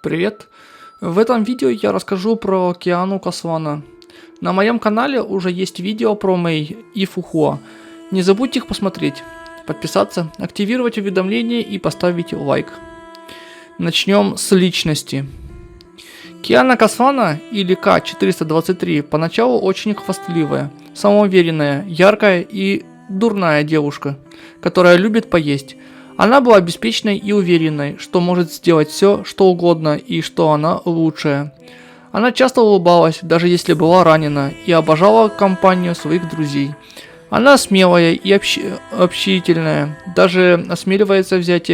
Привет! В этом видео я расскажу про Киану Касвана. На моем канале уже есть видео про Мэй и Фухуа. Не забудьте их посмотреть, подписаться, активировать уведомления и поставить лайк. Начнем с личности. Киана Касвана, или К-423, поначалу очень хвастливая, самоуверенная, яркая и дурная девушка, которая любит поесть. Она была беспечной и уверенной, что может сделать все, что угодно и что она лучшая. Она часто улыбалась, даже если была ранена, и обожала компанию своих друзей. Она смелая и общительная, даже осмеливается взять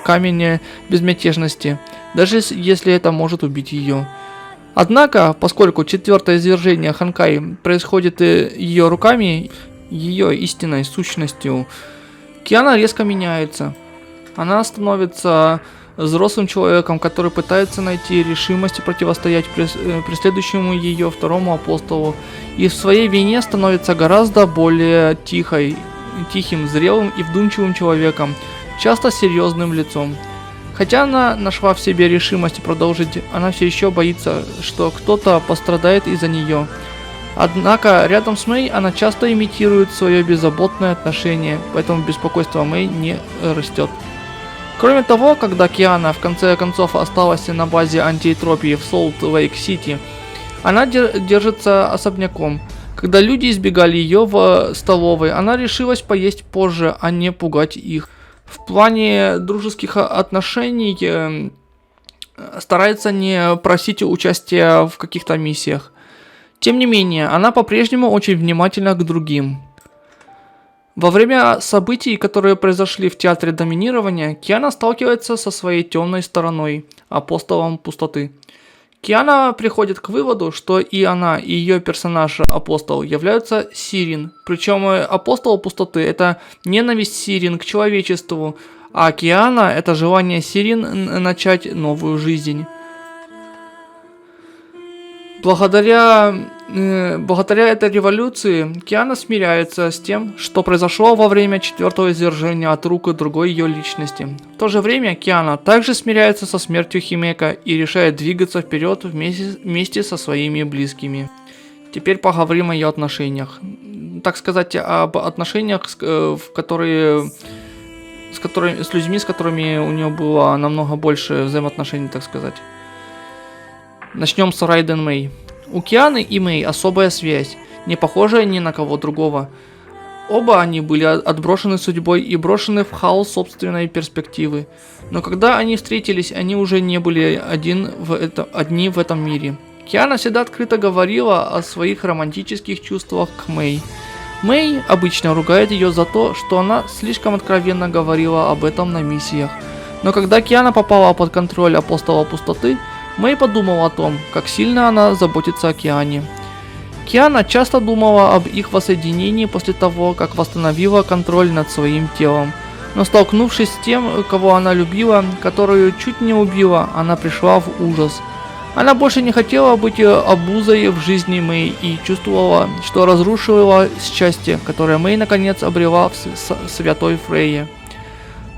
камень безмятежности, даже если это может убить ее. Однако, поскольку четвертое извержение Ханкай происходит ее руками, ее истинной сущностью, Киана резко меняется. Она становится взрослым человеком, который пытается найти решимость и противостоять преследующему ее второму апостолу, и в своей вине становится гораздо более тихим, зрелым и вдумчивым человеком, часто серьезным лицом. Хотя она нашла в себе решимость продолжить, она все еще боится, что кто-то пострадает из-за нее. Однако рядом с Мэй она часто имитирует свое беззаботное отношение, поэтому беспокойство Мэй не растет. Кроме того, когда Киана в конце концов осталась на базе антиэтропии в Солт-Лейк-Сити, она держится особняком. Когда люди избегали ее в столовой, она решилась поесть позже, а не пугать их. В плане дружеских отношений старается не просить участия в каких-то миссиях. Тем не менее, она по-прежнему очень внимательна к другим. Во время событий, которые произошли в Театре Доминирования, Киана сталкивается со своей темной стороной, апостолом пустоты. Киана приходит к выводу, что и она, и ее персонаж апостол являются Сирин. Причем апостол пустоты — это ненависть Сирин к человечеству, а Киана — это желание Сирин начать новую жизнь. Благодаря этой революции Киана смиряется с тем, что произошло во время четвертого извержения от рук другой ее личности. В то же время Киана также смиряется со смертью Химека и решает двигаться вперед вместе со своими близкими. Теперь поговорим о ее отношениях. Так сказать, об отношениях, с людьми, с которыми у нее было намного больше взаимоотношений, так сказать. Начнем с Райден Мэй. У Кианы и Мэй особая связь, не похожая ни на кого другого. Оба они были отброшены судьбой и брошены в хаос собственной перспективы. Но когда они встретились, они уже не были одни в этом мире. Киана всегда открыто говорила о своих романтических чувствах к Мэй. Мэй обычно ругает ее за то, что она слишком откровенно говорила об этом на миссиях. Но когда Киана попала под контроль апостола пустоты, Мэй подумала о том, как сильно она заботится о Киане. Киана часто думала об их воссоединении после того, как восстановила контроль над своим телом. Но столкнувшись с тем, кого она любила, которую чуть не убила, она пришла в ужас. Она больше не хотела быть обузой в жизни Мэй и чувствовала, что разрушила счастье, которое Мэй наконец обрела в Святой Фрейе.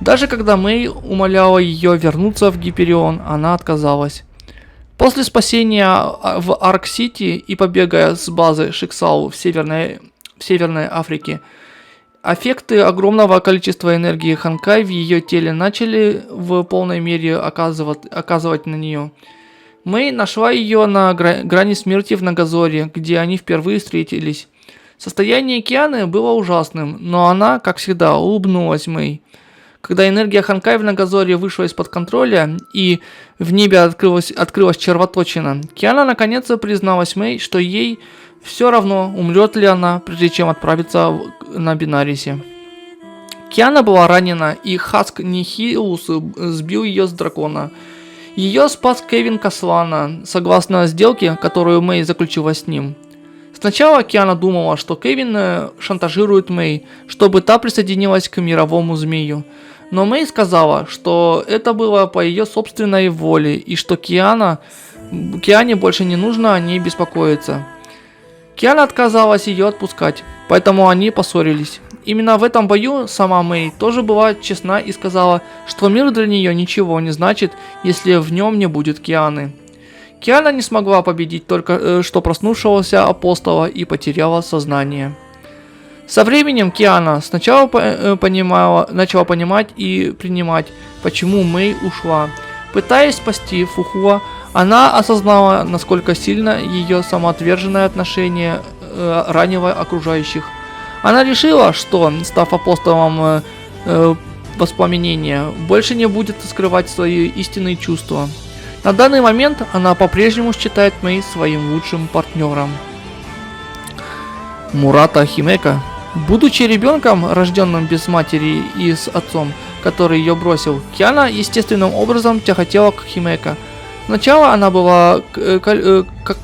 Даже когда Мэй умоляла ее вернуться в Гиперион, она отказалась. После спасения в Арк-Сити и побега с базы Шиксау в Северной Африке, эффекты огромного количества энергии Ханкай в ее теле начали в полной мере оказывать на нее. Мэй нашла ее на грани смерти в Нагазоре, где они впервые встретились. Состояние Кианы было ужасным, но она, как всегда, улыбнулась Мэй. Когда энергия Ханкай в Нагазоре вышла из-под контроля и в небе открылась червоточина, Киана наконец призналась Мэй, что ей все равно, умрет ли она, прежде чем отправиться на Бинарисе. Киана была ранена, и Хаск Нихилус сбил ее с дракона. Ее спас Кевин Касвана, согласно сделке, которую Мэй заключила с ним. Сначала Киана думала, что Кевин шантажирует Мэй, чтобы та присоединилась к мировому змею. Но Мэй сказала, что это было по ее собственной воле и что Киане больше не нужно о ней беспокоиться. Киана отказалась ее отпускать, поэтому они поссорились. Именно в этом бою сама Мэй тоже была честна и сказала, что мир для нее ничего не значит, если в нем не будет Кианы. Киана не смогла победить только что проснувшегося апостола и потеряла сознание. Со временем Киана сначала начала понимать и принимать, почему Мэй ушла. Пытаясь спасти Фухуа, она осознала, насколько сильно ее самоотверженное отношение ранило окружающих. Она решила, что, став апостолом воспламенения, больше не будет скрывать свои истинные чувства. На данный момент она по-прежнему считает Мэй своим лучшим партнером. Мурата Химека. Будучи ребенком, рожденным без матери и с отцом, который ее бросил, Киана естественным образом тяготела к Химека. Сначала она была как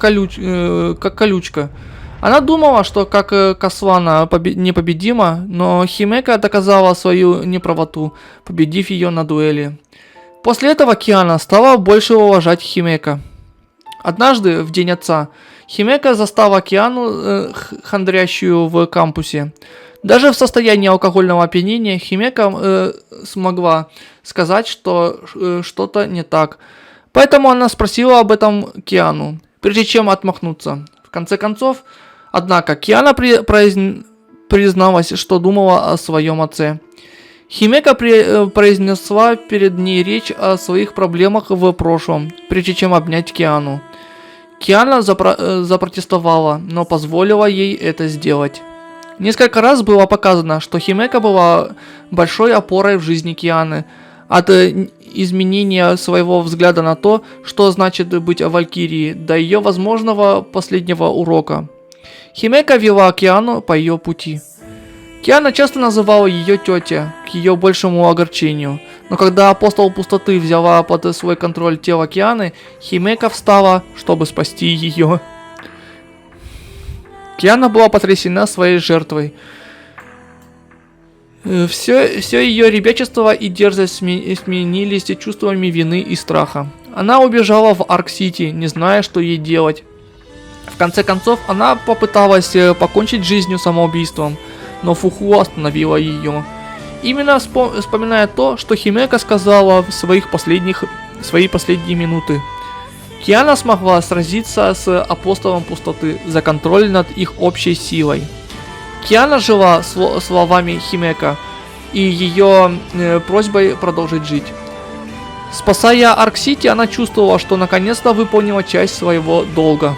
колючка. Она думала, что как Касвана непобедима, но Химека доказала свою неправоту, победив ее на дуэли. После этого Киана стала больше уважать Химека. Однажды, в день отца, Химека застала Киану хандрящую в кампусе. Даже в состоянии алкогольного опьянения Химека смогла сказать, что что-то не так. Поэтому она спросила об этом Киану, прежде чем отмахнуться. В конце концов, однако, Киана призналась, что думала о своем отце. Химека произнесла перед ней речь о своих проблемах в прошлом, прежде чем обнять Киану. Киана запротестовала, но позволила ей это сделать. Несколько раз было показано, что Химека была большой опорой в жизни Кианы. От изменения своего взгляда на то, что значит быть валькирией, до ее возможного последнего урока. Химека вела Киану по ее пути. Киана часто называла ее тетя, к ее большему огорчению. Но когда апостол пустоты взяла под свой контроль тело Кианы, Химека встала, чтобы спасти ее. Киана была потрясена своей жертвой. Все ее ребячество и дерзость сменились чувствами вины и страха. Она убежала в Арк-Сити, не зная, что ей делать. В конце концов, она попыталась покончить жизнью самоубийством, но Фухуа остановила ее. Именно вспоминая то, что Химека сказала в свои последние минуты. Киана смогла сразиться с апостолом пустоты за контроль над их общей силой. Киана жила словами Химека и ее просьбой продолжить жить. Спасая Арк-Сити, она чувствовала, что наконец-то выполнила часть своего долга.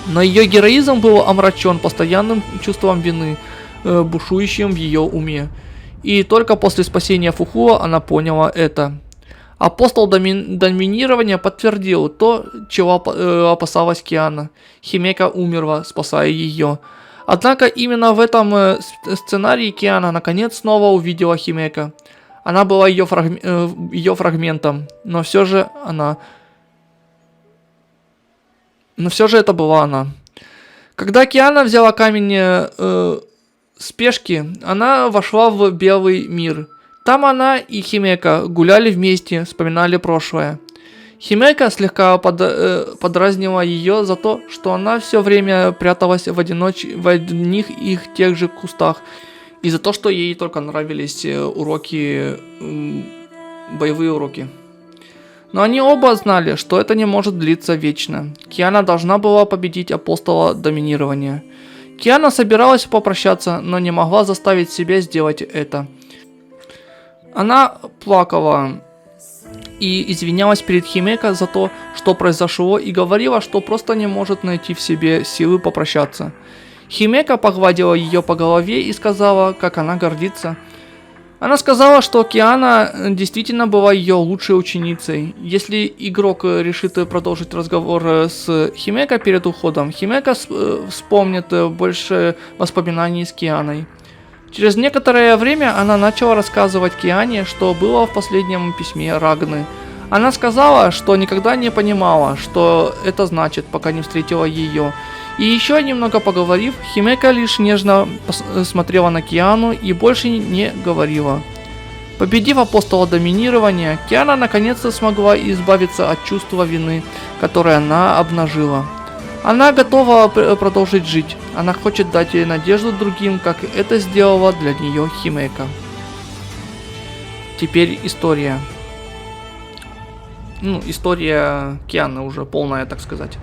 Но ее героизм был омрачен постоянным чувством вины, бушующим в ее уме. И только после спасения Фухуа она поняла это. Апостол доминирования подтвердил то, чего опасалась Киана. Химека умерла, спасая ее. Однако именно в этом сценарии Киана наконец снова увидела Химека. Она была ее фрагментом, но все же это была она. Когда Киана взяла камень спешки, она вошла в белый мир. Там она и Химека гуляли вместе, вспоминали прошлое. Химека слегка подразнила ее за то, что она все время пряталась в одних и тех же кустах, и за то, что ей только нравились боевые уроки. Но они оба знали, что это не может длиться вечно. Киана должна была победить апостола доминирования. Киана собиралась попрощаться, но не могла заставить себя сделать это. Она плакала и извинялась перед Химека за то, что произошло, и говорила, что просто не может найти в себе силы попрощаться. Химека погладила ее по голове и сказала, как она гордится. Она сказала, что Киана действительно была ее лучшей ученицей. Если игрок решит продолжить разговор с Химека перед уходом, Химека вспомнит больше воспоминаний с Кианой. Через некоторое время она начала рассказывать Киане, что было в последнем письме Рагны. Она сказала, что никогда не понимала, что это значит, пока не встретила ее. И еще немного поговорив, Химека лишь нежно смотрела на Киану и больше не говорила. Победив апостола доминирования, Киана наконец-то смогла избавиться от чувства вины, которое она обнажила. Она готова продолжить жить. Она хочет дать ей надежду другим, как это сделала для нее Химейка. Теперь история. История Кианы уже полная, так сказать.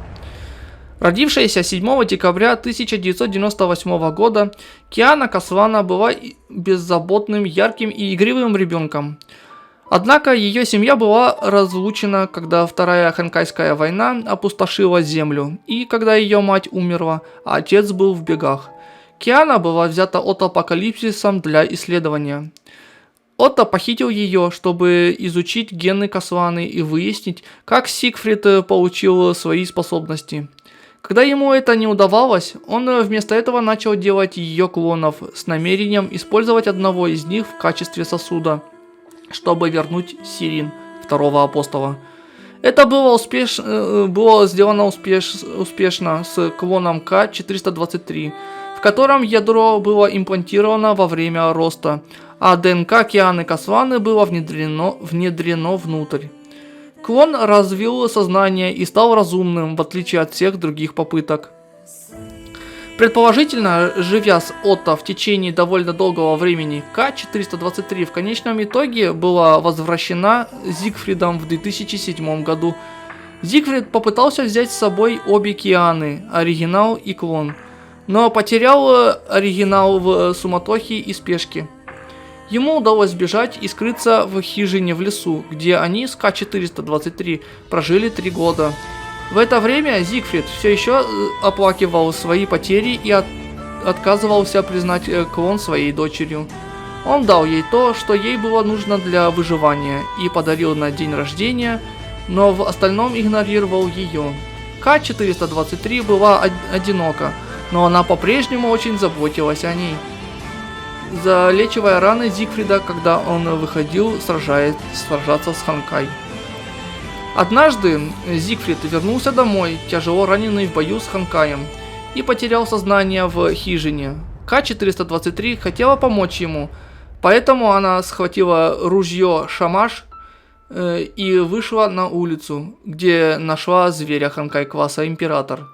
Родившаяся 7 декабря 1998 года, Киана Касвана была беззаботным, ярким и игривым ребенком. Однако ее семья была разлучена, когда Вторая Ханкайская война опустошила землю, и когда ее мать умерла, а отец был в бегах. Киана была взята Отто Апокалипсисом для исследования. Отто похитил ее, чтобы изучить гены Касваны и выяснить, как Сигфрид получил свои способности. Когда ему это не удавалось, он вместо этого начал делать ее клонов с намерением использовать одного из них в качестве сосуда, чтобы вернуть Сирин, второго апостола. Это было сделано успешно с клоном К-423, в котором ядро было имплантировано во время роста, а ДНК Кианы Касваны было внедрено внутрь. Клон развил сознание и стал разумным, в отличие от всех других попыток. Предположительно, живя с Отто в течение довольно долгого времени, К-423 в конечном итоге была возвращена Зигфридом в 2007 году. Зигфрид попытался взять с собой обе Кианы, оригинал и клон, но потерял оригинал в суматохе и спешке. Ему удалось сбежать и скрыться в хижине в лесу, где они с К-423 прожили 3 года. В это время Зигфрид все еще оплакивал свои потери и отказывался признать клон своей дочерью. Он дал ей то, что ей было нужно для выживания, и подарил на день рождения, но в остальном игнорировал ее. К-423 была одинока, но она по-прежнему очень заботилась о ней, залечивая раны Зигфрида, когда он выходил сражаться с Ханкай. Однажды Зигфрид вернулся домой, тяжело раненый в бою с Ханкаем, и потерял сознание в хижине. К-423 хотела помочь ему, поэтому она схватила ружье Шамаш и вышла на улицу, где нашла зверя Ханкай класса Император.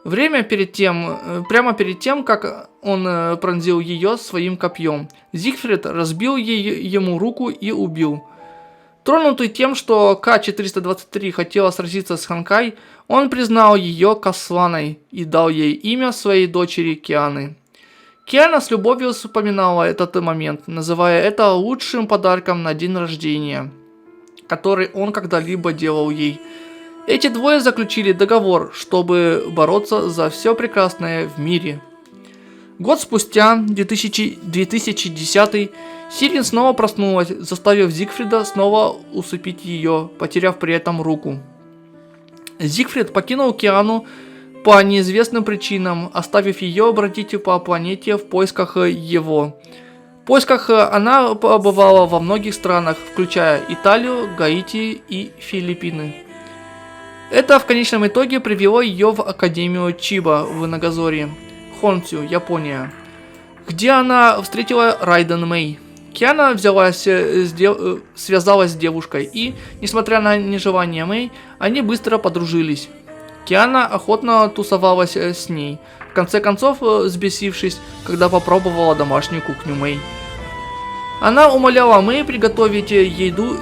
Прямо перед тем, как он пронзил ее своим копьем, Зигфрид разбил ему руку и убил. Тронутый тем, что К-423 хотела сразиться с Ханкай, он признал ее Касваной и дал ей имя своей дочери Кианы. Киана с любовью вспоминала этот момент, называя это лучшим подарком на день рождения, который он когда-либо делал ей. Эти двое заключили договор, чтобы бороться за все прекрасное в мире. Год спустя, 2010, Сирин снова проснулась, заставив Зигфрида снова усыпить ее, потеряв при этом руку. Зигфрид покинул Киану по неизвестным причинам, оставив ее бродить по планете в поисках его. В поисках она побывала во многих странах, включая Италию, Гаити и Филиппины. Это в конечном итоге привело ее в Академию Чиба в Нагазори, Хонсю, Япония, где она встретила Райден Мэй. Киана связалась с девушкой, и, несмотря на нежелание Мэй, они быстро подружились. Киана охотно тусовалась с ней, в конце концов взбесившись, когда попробовала домашнюю кухню Мэй. Она умоляла Мэй приготовить еду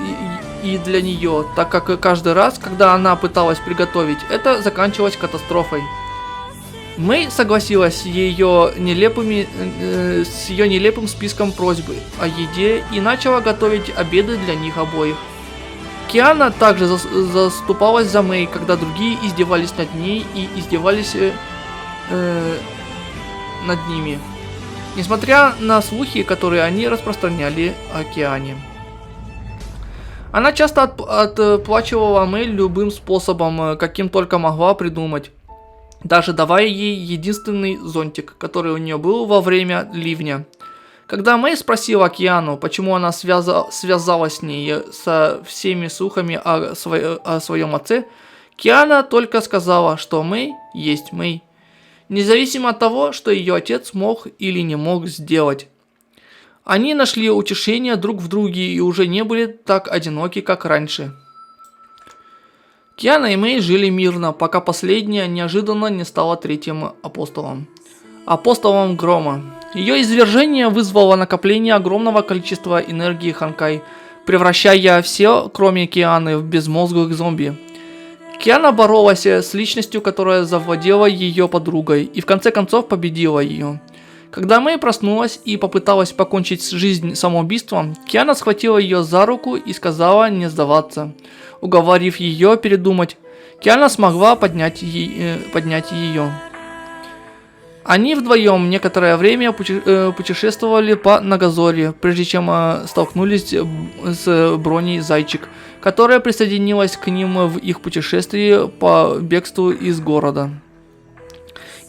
и для нее, так как каждый раз, когда она пыталась приготовить, это заканчивалось катастрофой. Мэй согласилась с ее нелепым списком просьб о еде и начала готовить обеды для них обоих. Киана также заступалась за Мэй, когда другие издевались над ней и издевались над ними, несмотря на слухи, которые они распространяли о Киане. Она часто отплачивала Мэй любым способом, каким только могла придумать, даже давая ей единственный зонтик, который у нее был во время ливня. Когда Мэй спросила Киану, почему она связалась с ней со всеми слухами о своем отце, Киана только сказала, что Мэй есть Мэй, независимо от того, что ее отец мог или не мог сделать. Они нашли утешение друг в друге и уже не были так одиноки, как раньше. Киана и Мэй жили мирно, пока последняя неожиданно не стала третьим апостолом. Апостолом Грома. Ее извержение вызвало накопление огромного количества энергии Ханкай, превращая все, кроме Кианы, в безмозглых зомби. Киана боролась с личностью, которая завладела ее подругой, и в конце концов победила ее. Когда Мэй проснулась и попыталась покончить жизнь самоубийством, Киана схватила ее за руку и сказала не сдаваться. Уговорив ее передумать, Киана смогла поднять ее. Они вдвоем некоторое время путешествовали по Нагазоре, прежде чем столкнулись с Броней Зайчик, которая присоединилась к ним в их путешествии по бегству из города.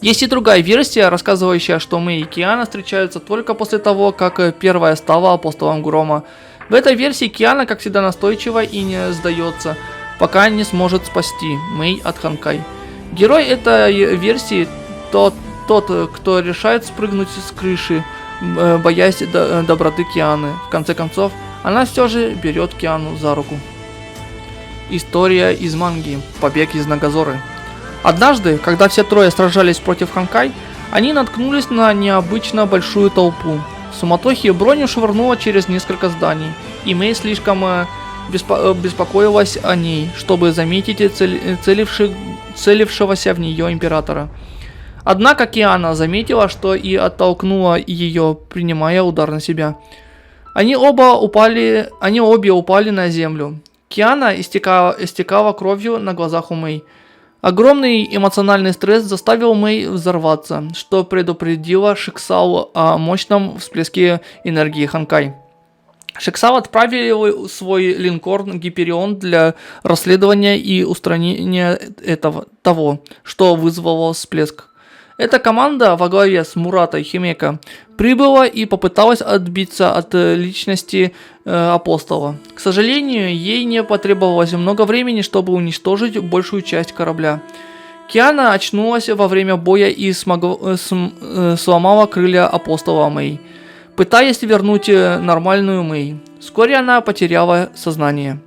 Есть и другая версия, рассказывающая, что Мэй и Киана встречаются только после того, как первая стала апостолом Грома. В этой версии Киана, как всегда, настойчива и не сдается, пока не сможет спасти Мэй от Ханкай. Герой этой версии тот, кто решает спрыгнуть с крыши, боясь доброты Кианы. В конце концов, она все же берет Киану за руку. История из манги. Побег из Нагазоры. Однажды, когда все трое сражались против Ханкай, они наткнулись на необычно большую толпу. В суматохе Броню швырнуло через несколько зданий, и Мэй слишком беспокоилась о ней, чтобы заметить целившегося в нее императора. Однако Киана заметила, что и оттолкнула ее, принимая удар на себя. Они обе упали на землю. Киана истекала кровью на глазах у Мэй. Огромный эмоциональный стресс заставил Мэй взорваться, что предупредило Шиксау о мощном всплеске энергии Ханкай. Шиксау отправил свой линкор Гиперион для расследования и устранения того, что вызвало всплеск. Эта команда во главе с Муратой Химека прибыла и попыталась отбиться от личности апостола. К сожалению, ей не потребовалось много времени, чтобы уничтожить большую часть корабля. Киана очнулась во время боя и сломала крылья апостола Мэй, пытаясь вернуть нормальную Мэй. Вскоре она потеряла сознание.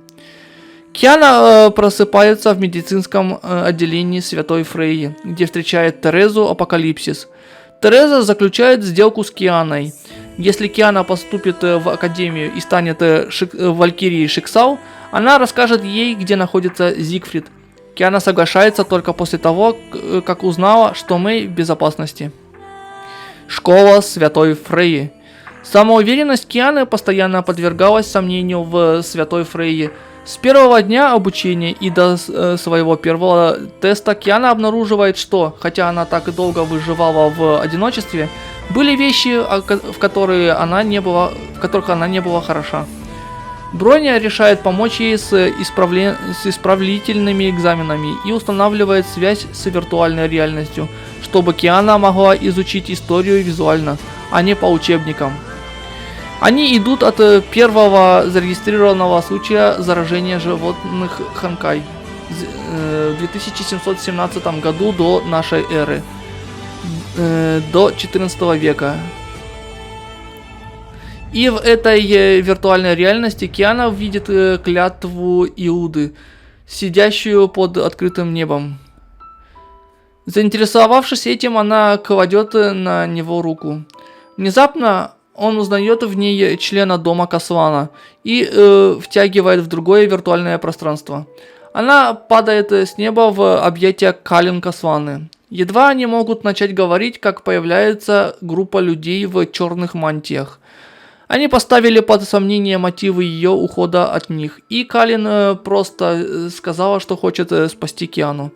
Киана просыпается в медицинском отделении Святой Фрейи, где встречает Терезу Апокалипсис. Тереза заключает сделку с Кианой. Если Киана поступит в Академию и станет Валькирией Шиксау, она расскажет ей, где находится Зигфрид. Киана соглашается только после того, как узнала, что Мэй в безопасности. Школа Святой Фрейи. Самоуверенность Кианы постоянно подвергалась сомнению в Святой Фрейи. С первого дня обучения и до своего первого теста Киана обнаруживает, что, хотя она так долго выживала в одиночестве, были вещи, в которых она не была хороша. Броня решает помочь ей с исправительными экзаменами и устанавливает связь с виртуальной реальностью, чтобы Киана могла изучить историю визуально, а не по учебникам. Они идут от первого зарегистрированного случая заражения животных Ханкай в 2717 году до нашей эры, до 14 века. И в этой виртуальной реальности Киана видит клятву Иуды, сидящую под открытым небом. Заинтересовавшись этим, она кладет на него руку. Внезапно он узнает в ней члена дома Касвана и втягивает в другое виртуальное пространство. Она падает с неба в объятия Калин Касваны. Едва они могут начать говорить, как появляется группа людей в черных мантиях. Они поставили под сомнение мотивы ее ухода от них, и Калин просто сказала, что хочет спасти Киану.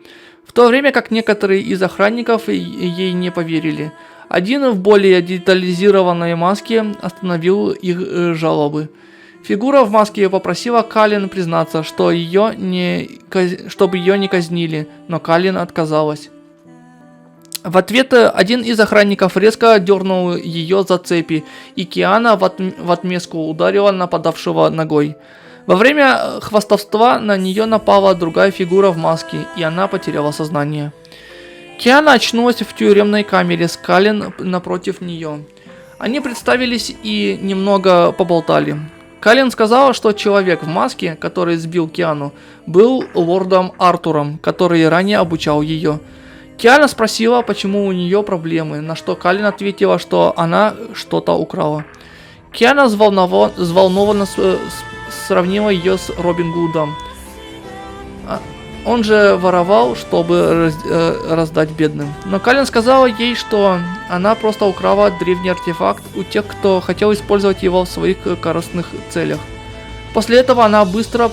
В то время как некоторые из охранников ей не поверили. Один в более детализированной маске остановил их жалобы. Фигура в маске попросила Калин признаться, чтобы ее не казнили, но Калин отказалась. В ответ один из охранников резко дернул ее за цепи, и Киана в отместку ударила нападавшего ногой. Во время хвастовства на нее напала другая фигура в маске, и она потеряла сознание. Киана очнулась в тюремной камере с Калин напротив нее. Они представились и немного поболтали. Калин сказала, что человек в маске, который сбил Киану, был лордом Артуром, который ранее обучал ее. Киана спросила, почему у нее проблемы, на что Калин ответила, что она что-то украла. Киана взволнованно сравнила ее с Робин Гудом. Он же воровал, чтобы раздать бедным. Но Калин сказала ей, что она просто украла древний артефакт у тех, кто хотел использовать его в своих корыстных целях. После этого она быстро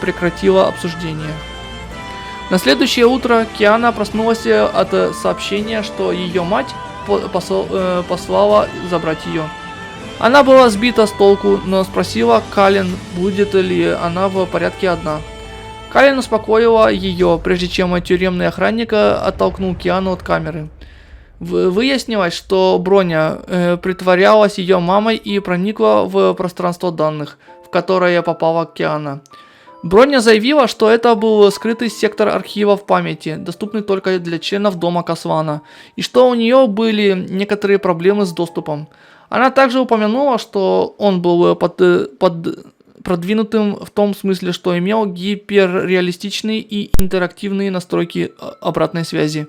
прекратила обсуждение. На следующее утро Киана проснулась от сообщения, что ее мать послала забрать ее. Она была сбита с толку, но спросила Калин, будет ли она в порядке одна. Калин успокоила ее, прежде чем тюремный охранник оттолкнул Киану от камеры. Выяснилось, что Броня притворялась ее мамой и проникла в пространство данных, в которое попала Киана. Броня заявила, что это был скрытый сектор архивов памяти, доступный только для членов дома Касвана, и что у нее были некоторые проблемы с доступом. Она также упомянула, что он был продвинутым в том смысле, что имел гиперреалистичные и интерактивные настройки обратной связи.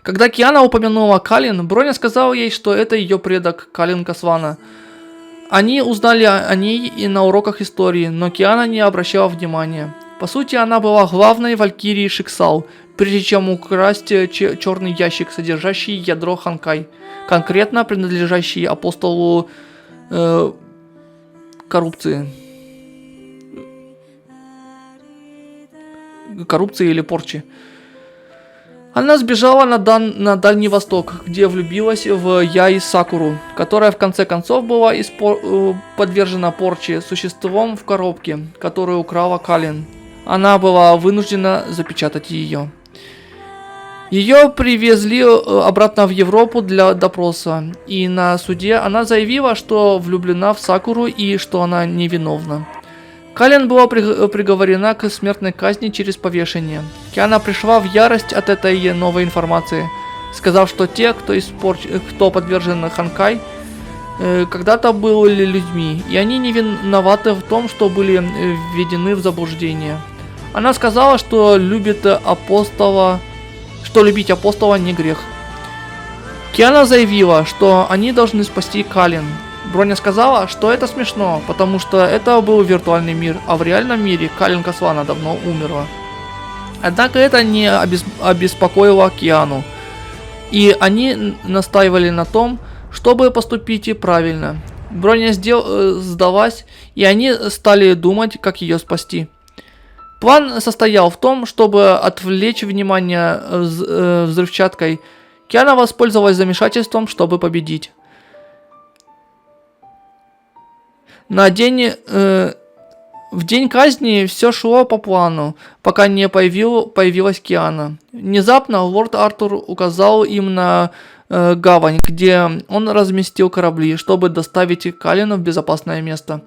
Когда Киана упомянула Калин, Броня сказала ей, что это ее предок Калин Касвана. Они узнали о ней и на уроках истории, но Киана не обращала внимания. По сути, она была главной валькирией Шиксал, прежде чем украсть черный ящик, содержащий ядро Ханкай, конкретно принадлежащий апостолу коррупции или порчи. Она сбежала на Дальний Восток, где влюбилась в Яи Сакуру, которая в конце концов была подвержена порче существом в коробке, которую украла Калин. Она была вынуждена запечатать ее. Ее привезли обратно в Европу для допроса, и на суде она заявила, что влюблена в Сакуру и что она невиновна. Калин была приговорена к смертной казни через повешение. Киана пришла в ярость от этой новой информации, сказав, что те, кто подвержен Ханкай, когда-то были людьми, и они не виноваты в том, что были введены в заблуждение. Она сказала, что любить апостола не грех. Киана заявила, что они должны спасти Калин. Броня сказала, что это смешно, потому что это был виртуальный мир, а в реальном мире Калин Касвана давно умерла. Однако это не обеспокоило Киану, и они настаивали на том, чтобы поступить правильно. Броня сдалась, и они стали думать, как ее спасти. План состоял в том, чтобы отвлечь внимание взрывчаткой. Киана воспользовалась замешательством, чтобы победить. В день казни все шло по плану, пока не появилась Киана. Внезапно лорд Артур указал им на гавань, где он разместил корабли, чтобы доставить Калину в безопасное место.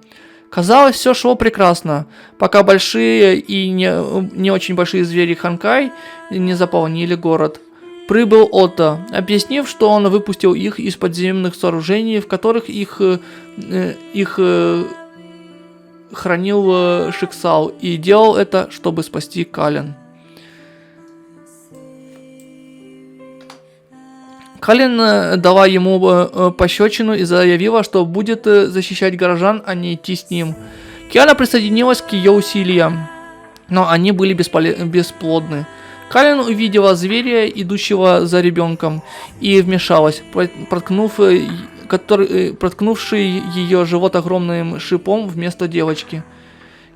Казалось, все шло прекрасно, пока большие и не очень большие звери Ханкай не заполнили город. Прибыл Отто, объяснив, что он выпустил их из подземных сооружений, в которых их хранил Шиксал, и делал это, чтобы спасти Калин. Калин дала ему пощечину и заявила, что будет защищать горожан, а не идти с ним. Киана присоединилась к ее усилиям, но они были бесплодны. Калин увидела зверя, идущего за ребенком, и вмешалась, проткнувший ее живот огромным шипом вместо девочки.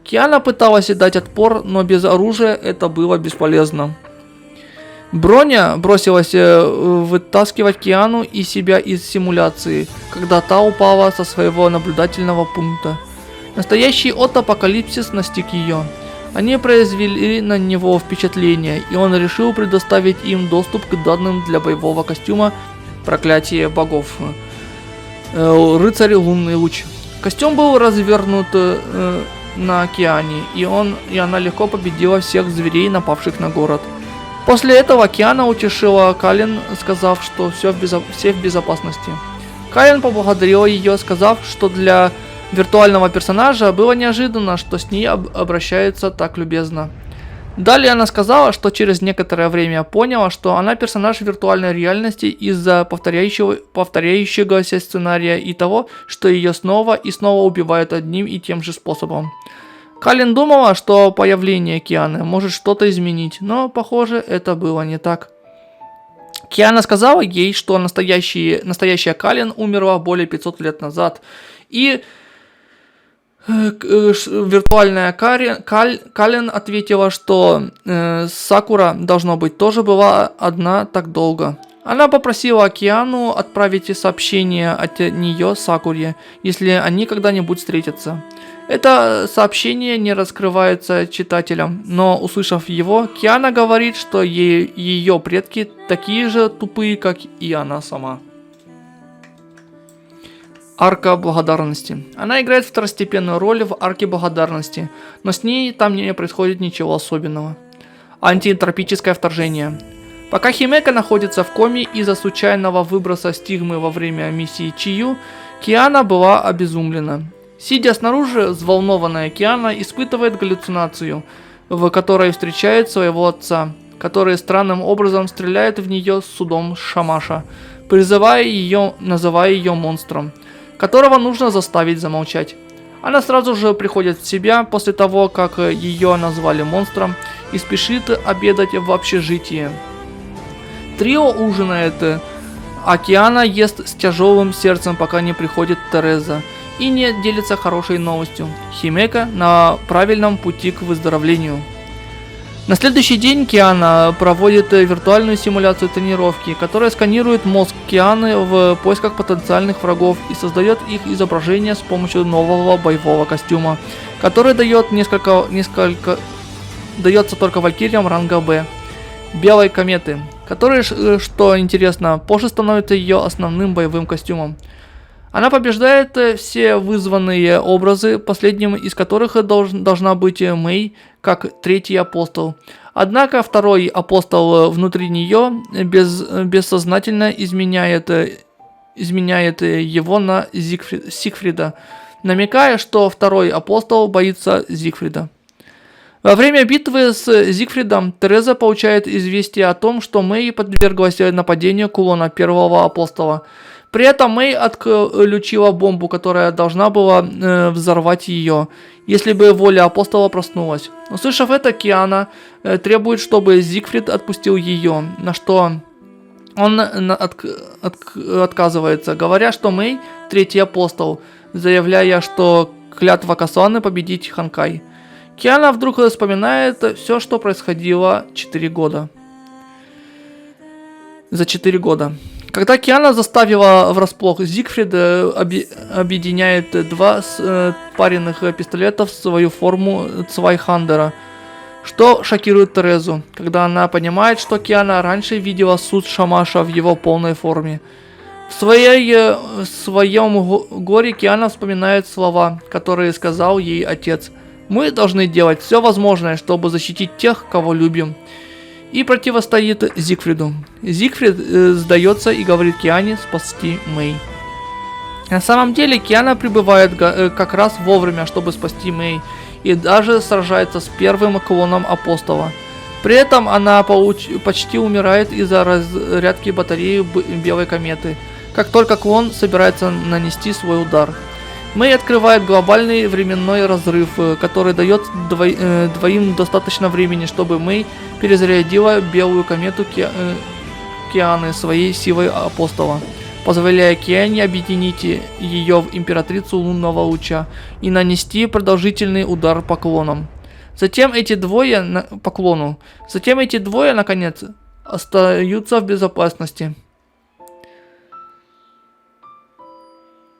Киана пыталась дать отпор, но без оружия это было бесполезно. Броня бросилась вытаскивать Киану и себя из симуляции, когда та упала со своего наблюдательного пункта. Настоящий апокалипсис настиг ее. Они произвели на него впечатление, и он решил предоставить им доступ к данным для боевого костюма «Проклятие богов». Рыцарь Лунный Луч. Костюм был развернут на Киане, и она легко победила всех зверей, напавших на город. После этого Киана утешила Калин, сказав, что все в безопасности. Калин поблагодарила ее, сказав, что для виртуального персонажа, было неожиданно, что с ней обращаются так любезно. Далее она сказала, что через некоторое время поняла, что она персонаж виртуальной реальности из-за повторяющегося сценария и того, что ее снова и снова убивают одним и тем же способом. Кален думала, что появление Кианы может что-то изменить, но, похоже, это было не так. Киана сказала ей, что настоящая Кален умерла более 500 лет назад, и виртуальная Кален ответила, что Сакура, должно быть, тоже была одна так долго. Она попросила Киану отправить сообщение от нее Сакуре, если они когда-нибудь встретятся. Это сообщение не раскрывается читателям, но, услышав его, Киана говорит, что ее предки такие же тупые, как и она сама. Арка благодарности. Она играет второстепенную роль в арке благодарности, но с ней там не происходит ничего особенного. Антиэнтропическое вторжение. Пока Химека находится в коме из-за случайного выброса стигмы во время миссии Чию, Киана была обезумлена. Сидя снаружи, взволнованная Киана испытывает галлюцинацию, в которой встречает своего отца, который странным образом стреляет в нее с судом Шамаша, называя ее монстром, которого нужно заставить замолчать. Она сразу же приходит в себя после того, как ее назвали монстром, и спешит обедать в общежитии. Трио ужинает, а Киана ест с тяжелым сердцем, пока не приходит Тереза, и не делится хорошей новостью. Химека на правильном пути к выздоровлению. На следующий день Киана проводит виртуальную симуляцию тренировки, которая сканирует мозг Кианы в поисках потенциальных врагов и создает их изображение с помощью нового боевого костюма, который дается только валькириям ранга Б. Белой кометы, который, что интересно, позже становится ее основным боевым костюмом. Она побеждает все вызванные образы, последним из которых должна быть Мэй, как третий апостол. Однако второй апостол внутри нее бессознательно изменяет его на Сигфрида, намекая, что второй апостол боится Зигфрида. Во время битвы с Зигфридом Тереза получает известие о том, что Мэй подверглась нападению кулона первого апостола. При этом Мэй отключила бомбу, которая должна была взорвать ее, если бы воля апостола проснулась. Услышав это, Киана требует, чтобы Зигфрид отпустил ее, на что он отказывается, говоря, что Мэй – третий апостол, заявляя, что клятва Касуаны победить Ханкай. Киана вдруг вспоминает все, что происходило за 4 года. Когда Киана заставила врасплох Зигфрида, объединяет два паренных пистолетов в свою форму Цвайхандера, что шокирует Терезу, когда она понимает, что Киана раньше видела суд Шамаша в его полной форме. В своем горе Киана вспоминает слова, которые сказал ей отец. «Мы должны делать все возможное, чтобы защитить тех, кого любим», и противостоит Зигфриду. Зигфрид сдается и говорит Киане спасти Мэй. На самом деле Киана прибывает как раз вовремя, чтобы спасти Мэй, и даже сражается с первым клоном апостола. При этом она почти умирает из-за разрядки батареи белой кометы, как только клон собирается нанести свой удар. Мэй открывает глобальный временной разрыв, который дает двоим достаточно времени, чтобы Мэй перезарядила белую комету Кианы своей силой апостола, позволяя Киане объединить ее в императрицу лунного луча и нанести продолжительный удар по клонам. Затем эти двое, наконец, остаются в безопасности.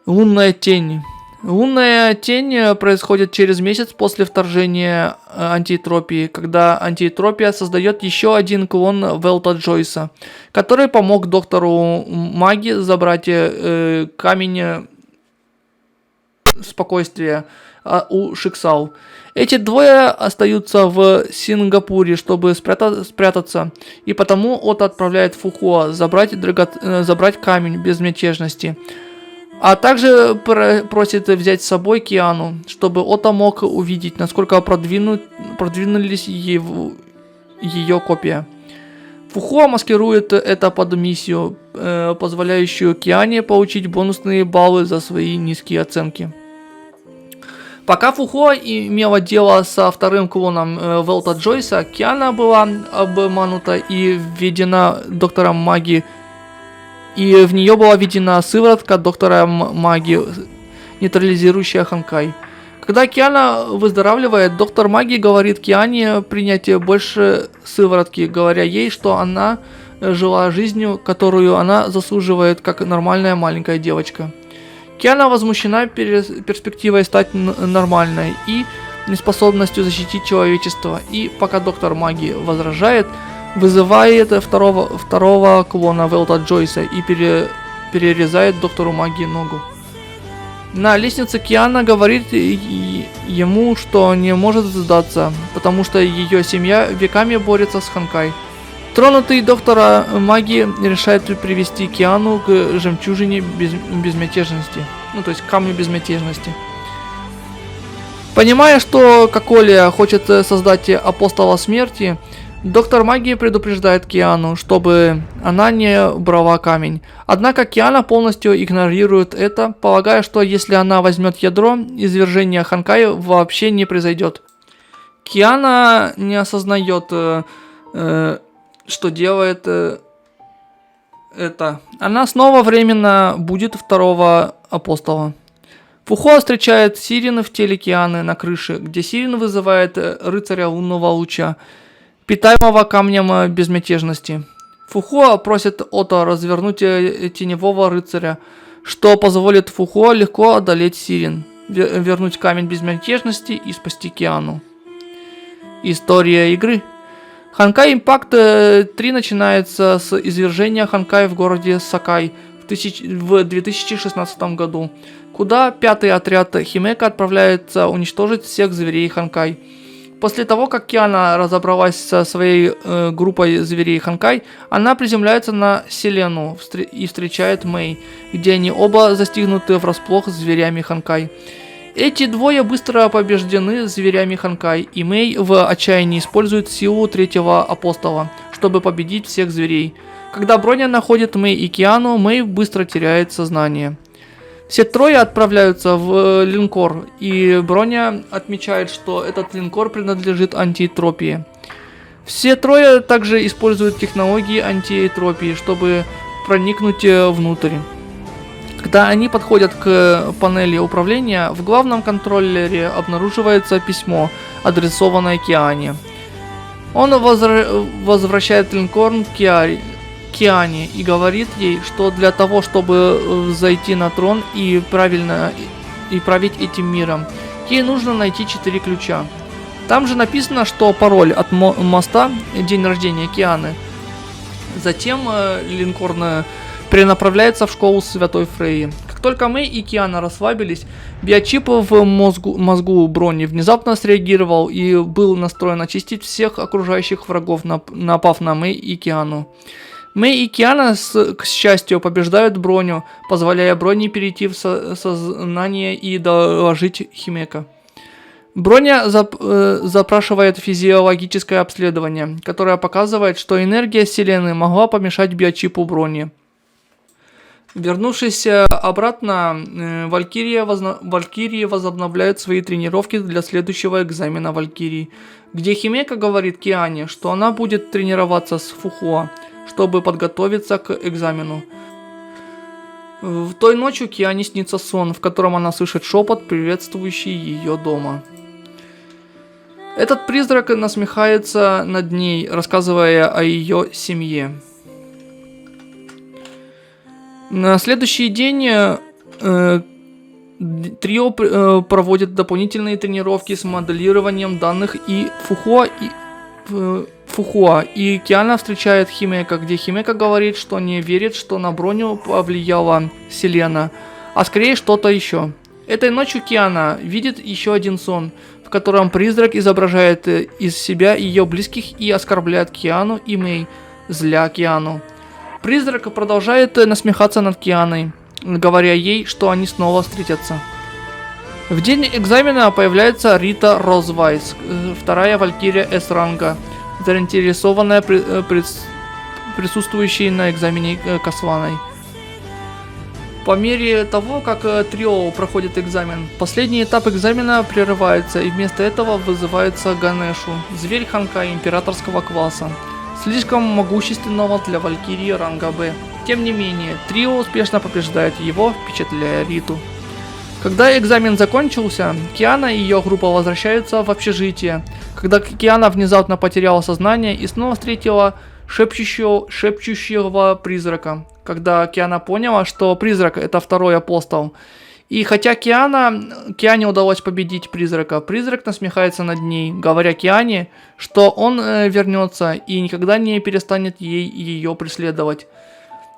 Лунная тень. Лунная тень происходит через месяц после вторжения антиэтропии, когда антиэтропия создает еще один клон Велта Джойса, который помог доктору Маги забрать камень спокойствия у Шиксау. Эти двое остаются в Сингапуре, чтобы спрятаться, и потому Ота отправляет Фухуа забрать камень безмятежности. А также просит взять с собой Киану, чтобы Ото мог увидеть, насколько продвинулись ее копия. Фухуа маскирует это под миссию, позволяющую Киане получить бонусные баллы за свои низкие оценки. Пока Фухуа имела дело со вторым клоном Велта Джойса, Киана была обманута и введена доктором магии, и в нее была введена сыворотка доктора магии, нейтрализирующая Ханкай. Когда Киана выздоравливает, доктор магии говорит Киане принять больше сыворотки, говоря ей, что она жила жизнью, которую она заслуживает, как нормальная маленькая девочка. Киана возмущена перспективой стать нормальной и неспособностью защитить человечество, и пока доктор магии возражает, вызывает второго клона Велта Джойса и перерезает доктору магии ногу. На лестнице Киана говорит ему, что не может сдаться, потому что ее семья веками борется с Ханкай. Тронутый доктора магии решает привести Киану к жемчужине безмятежности, то есть к камню безмятежности. Понимая, что Коколия хочет создать апостола смерти, доктор магии предупреждает Киану, чтобы она не брала камень. Однако Киана полностью игнорирует это, полагая, что если она возьмет ядро, извержение Ханкай вообще не произойдет. Киана не осознает, что делает это. Она снова временно будет второго апостола. Фухуа встречает Сирин в теле Кианы на крыше, где Сирин вызывает рыцаря лунного луча, питаемого камнем безмятежности. Фухуа просит Ото развернуть теневого рыцаря, что позволит Фухуа легко одолеть Сирин, вернуть камень безмятежности и спасти Киану. История игры. Ханкай Импакт 3 начинается с извержения Ханкай в городе Сакай в 2016 году, куда 5-й отряд Химека отправляется уничтожить всех зверей Ханкай. После того, как Киана разобралась со своей группой зверей Ханкай, она приземляется на Селену и встречает Мэй, где они оба застигнуты врасплох зверями Ханкай. Эти двое быстро побеждены зверями Ханкай, и Мэй в отчаянии использует силу третьего апостола, чтобы победить всех зверей. Когда Броня находит Мэй и Киану, Мэй быстро теряет сознание. Все трое отправляются в линкор, и Броня отмечает, что этот линкор принадлежит антиэтропии. Все трое также используют технологии антиэтропии, чтобы проникнуть внутрь. Когда они подходят к панели управления, в главном контроллере обнаруживается письмо, адресованное Киане. Он возвращает линкор Киане и говорит ей, что для того, чтобы зайти на трон и править этим миром, ей нужно найти 4 ключа. Там же написано, что пароль от моста — день рождения Кианы. Затем линкор перенаправляется в школу Святой Фрейи. Как только Мэй и Киана расслабились, биочип в мозгу Брони внезапно среагировал и был настроен очистить всех окружающих врагов, напав на Мэй и Киану. Мэй и Киана, к счастью, побеждают Броню, позволяя Броне перейти в сознание и доложить Химека. Броня запрашивает физиологическое обследование, которое показывает, что энергия Селены могла помешать биочипу Брони. Вернувшись обратно, Валькирии возобновляют свои тренировки для следующего экзамена Валькирии, где Химека говорит Киане, что она будет тренироваться с Фухуа, чтобы подготовиться к экзамену. В той ночью Киане снится сон, в котором она слышит шепот, приветствующий ее дома. Этот призрак насмехается над ней, рассказывая о ее семье. На следующий день трио проводит дополнительные тренировки с моделированием данных, и Фухуа и Киана встречает Химека, где Химека говорит, что не верит, что на Броню повлияла Селена, а скорее что-то еще. Этой ночью Киана видит еще один сон, в котором призрак изображает из себя ее близких и оскорбляет Киану и Мэй, зля Киану. Призрак продолжает насмехаться над Кианой. говоря ей, что они снова встретятся. В день экзамена появляется Рита Розвайс, вторая валькирия С-ранга, заинтересованная присутствующей на экзамене Касваной. По мере того, как трио проходит экзамен, последний этап экзамена прерывается, и вместо этого вызывается Ганешу, зверь Ханкай императорского класса, слишком могущественного для валькирии ранга Б. Тем не менее, трио успешно побеждает его, впечатляя Риту. Когда экзамен закончился, Киана и ее группа возвращаются в общежитие, когда Киана внезапно потеряла сознание и снова встретила шепчущего призрака, когда Киана поняла, что призрак это второй апостол. И хотя Киане удалось победить призрака, призрак насмехается над ней, говоря Киане, что он вернется и никогда не перестанет ее преследовать.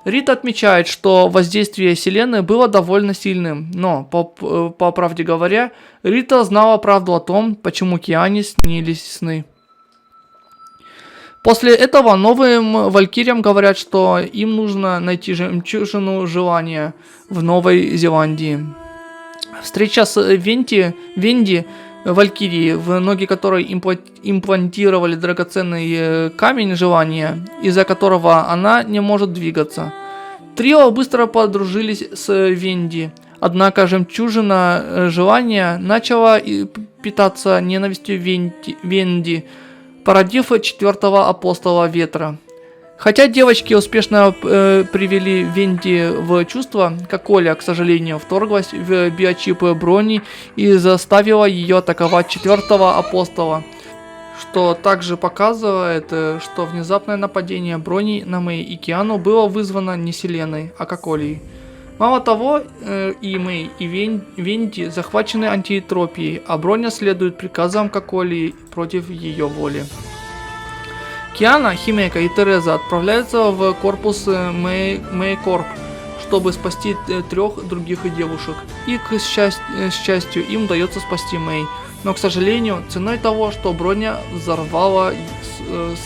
Рита отмечает, что воздействие Селены было довольно сильным, но, по правде говоря, Рита знала правду о том, почему Киане снились сны. После этого новым валькириям говорят, что им нужно найти жемчужину желания в Новой Зеландии. Встреча с Венди, валькирии, в ноги которой имплантировали драгоценный камень желания, из-за которого она не может двигаться. Трио быстро подружились с Венди, однако жемчужина желания начала питаться ненавистью Венди, породив четвертого апостола ветра. Хотя девочки успешно привели Венди в чувство, как Коля, к сожалению, вторглась в биочип Брони и заставила ее атаковать четвертого апостола, что также показывает, что внезапное нападение Брони на Мэй и Киану было вызвано не Селеной, а Коколией. Мало того, и Мэй, и Венди захвачены антиэтропией, а Броня следует приказам Коколии против ее воли. Киана, Химека и Тереза отправляются в корпус Мэйкорп, чтобы спасти 3 других девушек. И, к счастью, им удается спасти Мэй. Но, к сожалению, ценой того, что Броня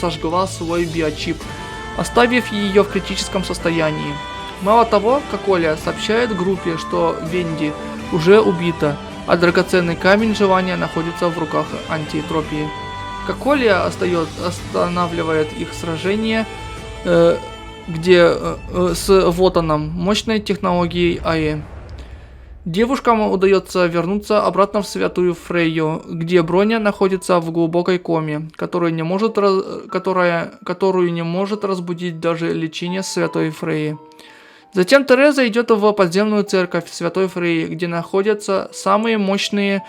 сожгла свой биочип, оставив ее в критическом состоянии. Мало того, Коколя сообщает группе, что Венди уже убита, а драгоценный камень желания находится в руках антиэтропии. Коколя останавливает их сражение, с Вотаном, мощной технологией АЭ. Девушкам удается вернуться обратно в Святую Фрейю, где Броня находится в глубокой коме, которую не может разбудить даже лечение Святой Фрейи. Затем Тереза идет в подземную церковь Святой Фрейи, где находятся самые мощные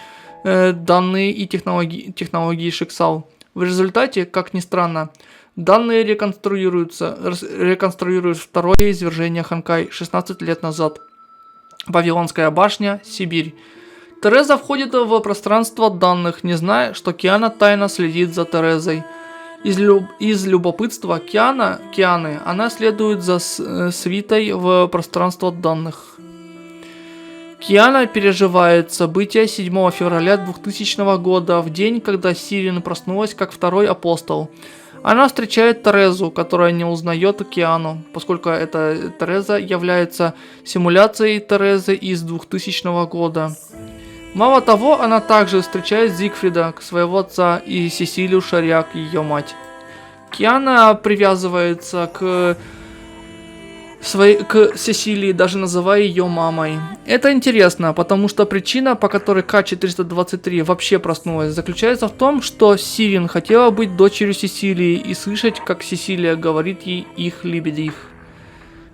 данные и технологии Шиксал. В результате, как ни странно, данные реконструируют второе извержение Ханкай 16 лет назад. Вавилонская башня, Сибирь. Тереза входит в пространство данных, не зная, что Киана тайно следит за Терезой. Из любопытства Кианы она следует за свитой в пространство данных. Киана переживает события 7 февраля 2000 года, в день, когда Сирин проснулась как второй апостол. Она встречает Терезу, которая не узнает Киану, поскольку эта Тереза является симуляцией Терезы из 2000 года. Мало того, она также встречает Зигфрида, своего отца, и Сесилию Шарьяк, ее мать. Киана привязывается к Сесилии, даже называя ее мамой. Это интересно, потому что причина, по которой К-423 вообще проснулась, заключается в том, что Сирин хотела быть дочерью Сесилии и слышать, как Сесилия говорит ей «их лебедих».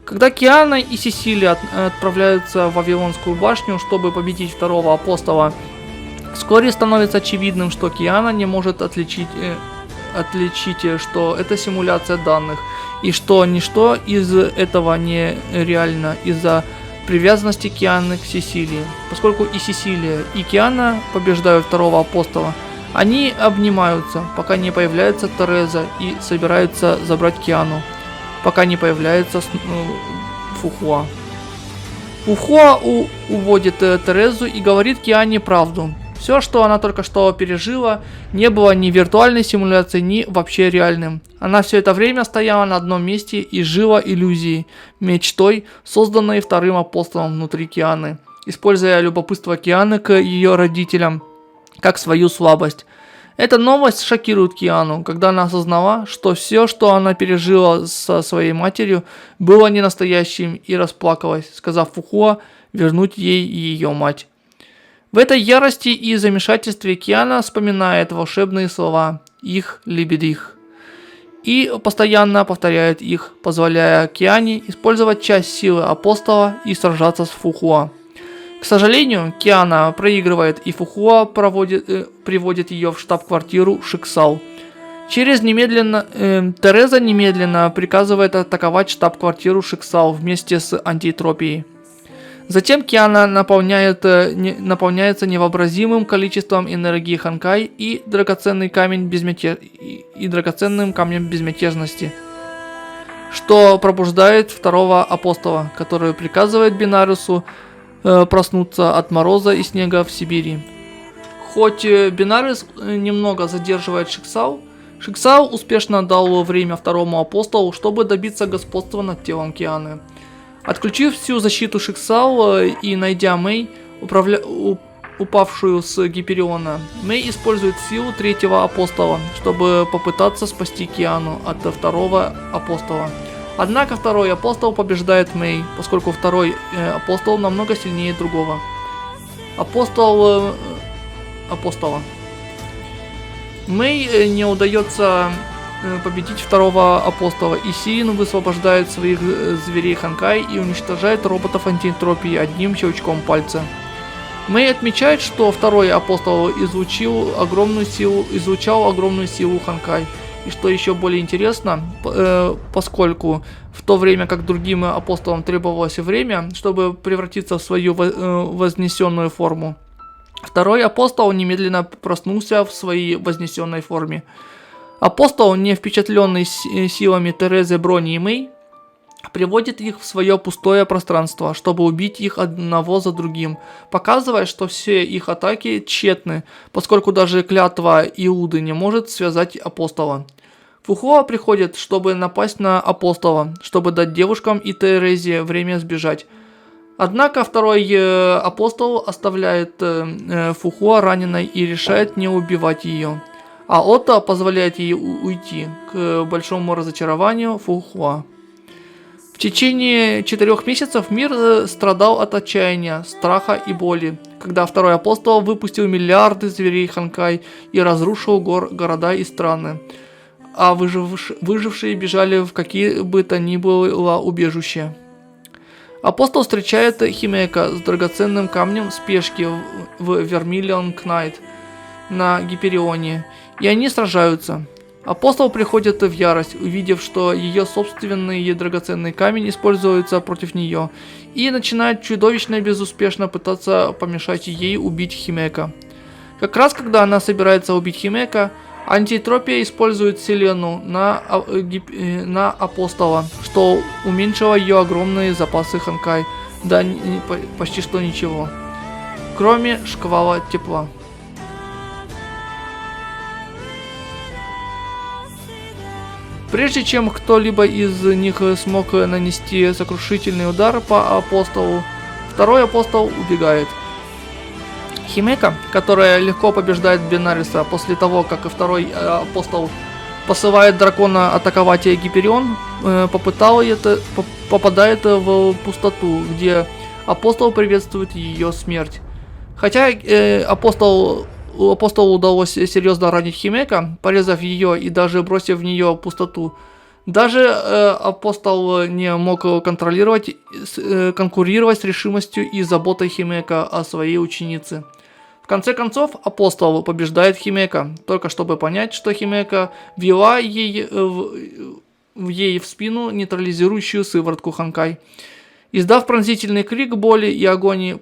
Когда Киана и Сесилия отправляются в Вавилонскую башню, чтобы победить второго апостола, вскоре становится очевидным, что Киана не может отличить, что это симуляция данных, и что ничто из этого не реально из-за привязанности Кианы к Сесилии. Поскольку и Сесилия, и Киана побеждают второго апостола, они обнимаются, пока не появляется Тереза и собираются забрать Киану, пока не появляется Фухуа. Фухуа уводит Терезу и говорит Киане правду. Все, что она только что пережила, не было ни виртуальной симуляцией, ни вообще реальным. Она все это время стояла на одном месте и жила иллюзией, мечтой, созданной вторым апостолом внутри Кианы, используя любопытство Кианы к ее родителям как свою слабость. Эта новость шокирует Киану, когда она осознала, что все, что она пережила со своей матерью, было не настоящим, и расплакалась, сказав Фухуа вернуть ей ее мать. В этой ярости и замешательстве Киана вспоминает волшебные слова «их лебедих» и постоянно повторяет их, позволяя Киане использовать часть силы апостола и сражаться с Фухуа. К сожалению, Киана проигрывает, и Фухуа приводит ее в штаб-квартиру Шиксал. Тереза немедленно приказывает атаковать штаб-квартиру Шиксал вместе с антиэтропией. Затем Киана наполняется невообразимым количеством энергии Ханкай и драгоценным камнем безмятежности, что пробуждает второго апостола, который приказывает Бинарису проснуться от мороза и снега в Сибири. Хоть Бинарис немного задерживает Шиксал, Шиксал успешно дал время второму апостолу, чтобы добиться господства над телом Кианы. Отключив всю защиту Шиксал и найдя Мэй, упавшую с Гипериона, Мэй использует силу третьего апостола, чтобы попытаться спасти Киану от второго апостола. Однако второй апостол побеждает Мэй, поскольку второй апостол намного сильнее другого апостола. Мэй не удается победить второго апостола, и Сирин высвобождает своих зверей Ханкай и уничтожает роботов антиэнтропии одним щелчком пальца. Мэй отмечает, что второй апостол излучал огромную силу Ханкай. И что еще более интересно, поскольку в то время как другим апостолам требовалось время, чтобы превратиться в свою вознесенную форму, второй апостол немедленно проснулся в своей вознесенной форме. Апостол, не впечатленный силами Терезы, Брони и Мэй, приводит их в свое пустое пространство, чтобы убить их одного за другим, показывая, что все их атаки тщетны, поскольку даже клятва Иуды не может связать апостола. Фухуа приходит, чтобы напасть на апостола, чтобы дать девушкам и Терезе время сбежать. Однако второй апостол оставляет Фухуа раненой и решает не убивать ее, а Отто позволяет ей уйти, к большому разочарованию Фухуа. В течение 4 месяцев мир страдал от отчаяния, страха и боли, когда второй апостол выпустил миллиарды зверей Ханкай и разрушил города и страны, а выжившие бежали в какие бы то ни было убежища. Апостол встречает Химека с драгоценным камнем спешки в Вермиллион Кнайт на Гиперионе, и они сражаются. Апостол приходит в ярость, увидев, что ее собственный драгоценный камень используется против нее, и начинает чудовищно и безуспешно пытаться помешать ей убить Химека. Как раз когда она собирается убить Химека, антиэтропия использует Селену на апостола, что уменьшило ее огромные запасы Ханкай до почти что ничего, кроме шквала тепла. Прежде чем кто-либо из них смог нанести сокрушительный удар по апостолу, второй апостол убегает. Химека, которая легко побеждает Бенариса после того, как второй апостол посылает дракона атаковать Гиперион, попадает в пустоту, где апостол приветствует ее смерть. Хотя апостолу удалось серьезно ранить Химека, порезав ее и даже бросив в нее пустоту. Даже апостол не мог конкурировать с решимостью и заботой Химека о своей ученице. В конце концов, апостол побеждает Химека, только чтобы понять, что Химека ввела ей в спину нейтрализующую сыворотку Ханкай. Издав пронзительный крик боли и агонии,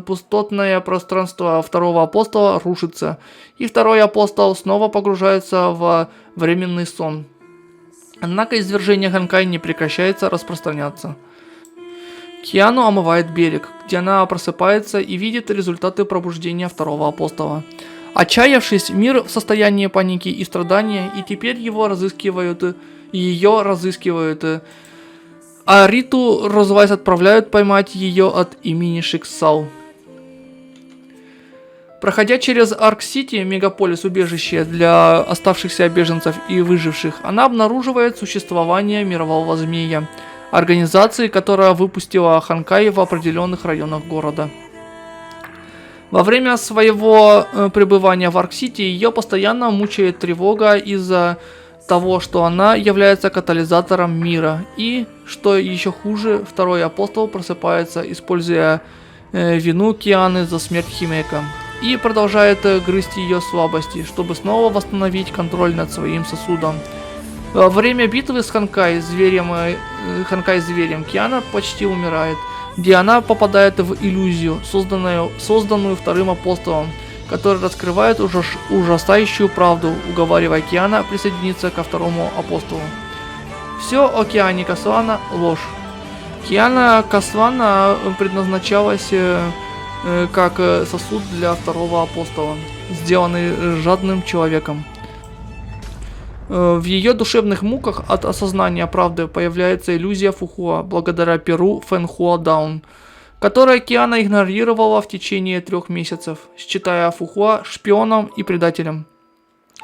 пустотное пространство второго апостола рушится, и второй апостол снова погружается в временный сон. Однако извержение Ханкай не прекращается распространяться. Киану омывает берег, где она просыпается и видит результаты пробуждения второго апостола. Отчаявшись, мир в состоянии паники и страдания, и теперь ее разыскивают, а Риту Розвайс отправляют поймать ее от имени Шиксал. Проходя через Арк-Сити, мегаполис убежище для оставшихся беженцев и выживших, она обнаруживает существование мирового змея, организации, которая выпустила Ханкай в определенных районах города. Во время своего пребывания в Арк-Сити ее постоянно мучает тревога из-за того, что она является катализатором мира, и, что еще хуже, второй апостол просыпается, используя вину Кианы за смерть Химека, и продолжает грызть ее слабости, чтобы снова восстановить контроль над своим сосудом. Во время битвы с Ханкай зверем Киана почти умирает, где она попадает в иллюзию, созданную вторым апостолом, который раскрывает ужасающую правду, уговаривая Киана присоединиться ко второму апостолу. Все о Киане Касвана – ложь. Киана Касвана предназначалась как сосуд для второго апостола, сделанный жадным человеком. В ее душевных муках от осознания правды появляется иллюзия Фухуа благодаря перу Фэнхуа Даун, которое Киана игнорировала в течение 3 месяцев, считая Фухуа шпионом и предателем.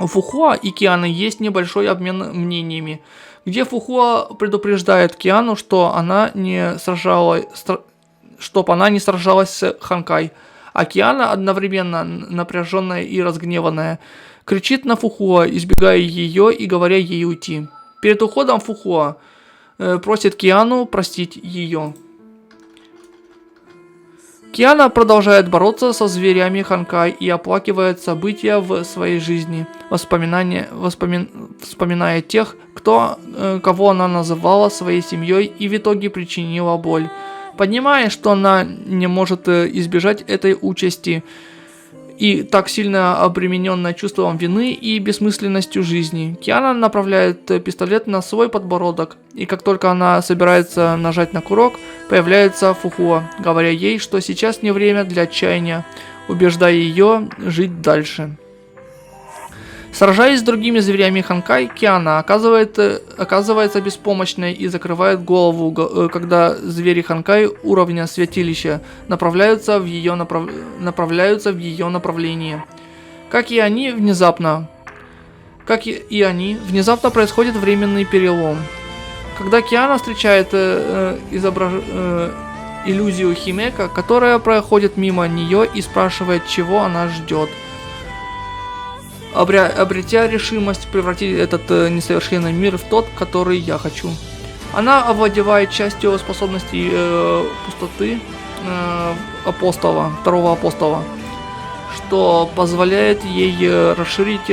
У Фухуа и Кианы есть небольшой обмен мнениями, где Фухуа предупреждает Киану, что она не сражалась с Ханкай, а Киана, одновременно напряженная и разгневанная, кричит на Фухуа, избегая ее и говоря ей уйти. Перед уходом Фухуа просит Киану простить ее. Киана продолжает бороться со зверями Ханкай и оплакивает события в своей жизни, вспоминая тех, кого она называла своей семьей и в итоге причинила боль. Понимая, что она не может избежать этой участи, и так сильно обремененная чувством вины и бессмысленностью жизни, Киана направляет пистолет на свой подбородок, и как только она собирается нажать на курок, появляется Фухуа, говоря ей, что сейчас не время для отчаяния, убеждая ее жить дальше. Сражаясь с другими зверями Ханкай, Киана оказывается беспомощной и закрывает голову, когда звери Ханкай уровня святилища направляются в ее направлении. Как и они, внезапно происходит временный перелом. Когда Киана встречает иллюзию Химека, которая проходит мимо нее и спрашивает, чего она ждет. Обретя решимость превратить этот несовершенный мир в тот, который я хочу. Она овладевает частью способностей пустоты второго апостола, что позволяет ей расширить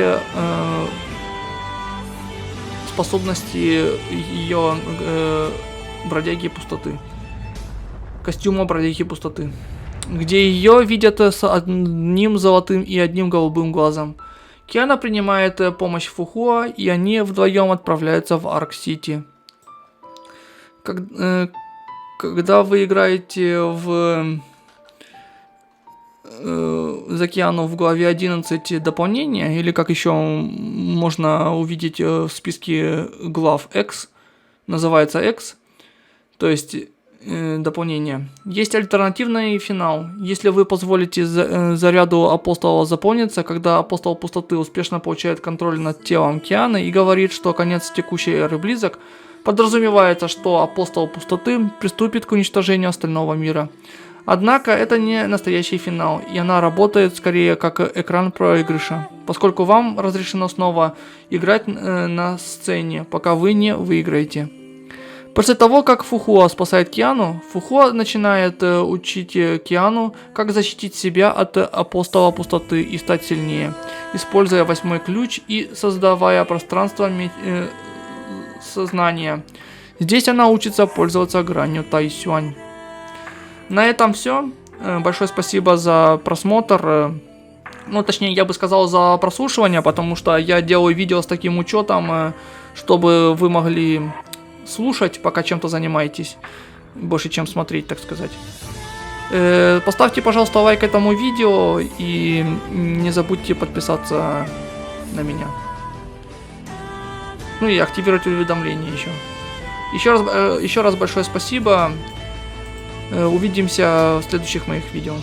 способности ее бродяги пустоты, костюма бродяги пустоты, где ее видят с одним золотым и одним голубым глазом. Киана принимает помощь Фухуа, и они вдвоем отправляются в Арк-Сити. Когда вы играете за Киану в главе 11 дополнения, или как еще можно увидеть в списке глав X, называется X, то есть дополнение. Есть альтернативный финал. Если вы позволите заряду апостола заполниться, когда апостол пустоты успешно получает контроль над телом Кианы и говорит, что конец текущей эры близок, подразумевается, что апостол пустоты приступит к уничтожению остального мира. Однако это не настоящий финал, и она работает скорее как экран проигрыша, поскольку вам разрешено снова играть на сцене, пока вы не выиграете. После того, как Фухуа спасает Киану, Фухуа начинает учить Киану, как защитить себя от апостола пустоты и стать сильнее, используя 8-й ключ и создавая пространство сознания. Здесь она учится пользоваться гранью Тайсюань. На этом все. Большое спасибо за просмотр. Ну, точнее, я бы сказал, за прослушивание, потому что я делаю видео с таким учетом, чтобы вы могли слушать, пока чем-то занимаетесь. больше, чем смотреть, так сказать. Поставьте, пожалуйста, лайк этому видео и не забудьте подписаться на меня. Ну и активировать уведомления еще. Еще раз большое спасибо. Увидимся в следующих моих видео.